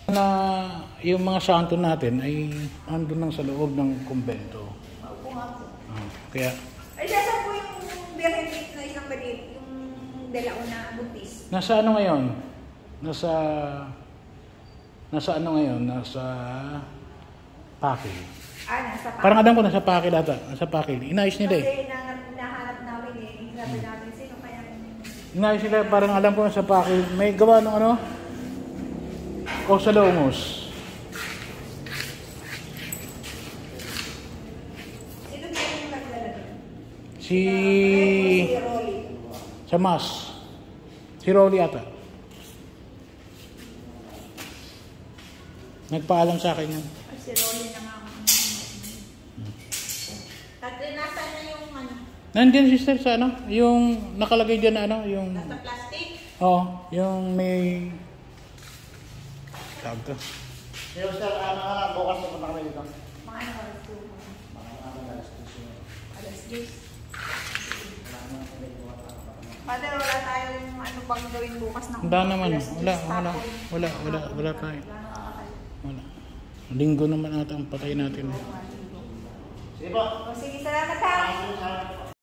Na yung mga santo natin ay andun lang sa loob ng kumbento. Opo nga po. Kaya Ay, saan po yung birthday na isang balit, yung dalaw na buntis? nasa ano ngayon? Nasa ano ngayon? Nasa Pakil. Nasa pa. Parang alam ko nasa Pakil ata. Nasa Pakil. Inayos nila eh. Kasi nahanap namin eh. Sabi namin, sino kaya? Inayos nila, parang alam ko nasa Pakil. May gawa ng ano? Cosalomos. Sino ba yung naglalagay? Si Rolly. sa Mas. Si Rolly ata. Nagpaalam sa akin yun. Si Rolly na nga. At nasa na yung ano? Nandiyan sister sa ano? Yung nakalagay dyan na ano? Yung Nasa plastic? yung may tawag to. Sister, bukas na punta kami dito. Mga ano oras po? Alas 10. Father, wala tayong ano bang gawin bukas na Wala naman. alas 10 Wala tayo. Wala. Linggo naman ata ang patay natin. Sige po. O sige, salamat ha.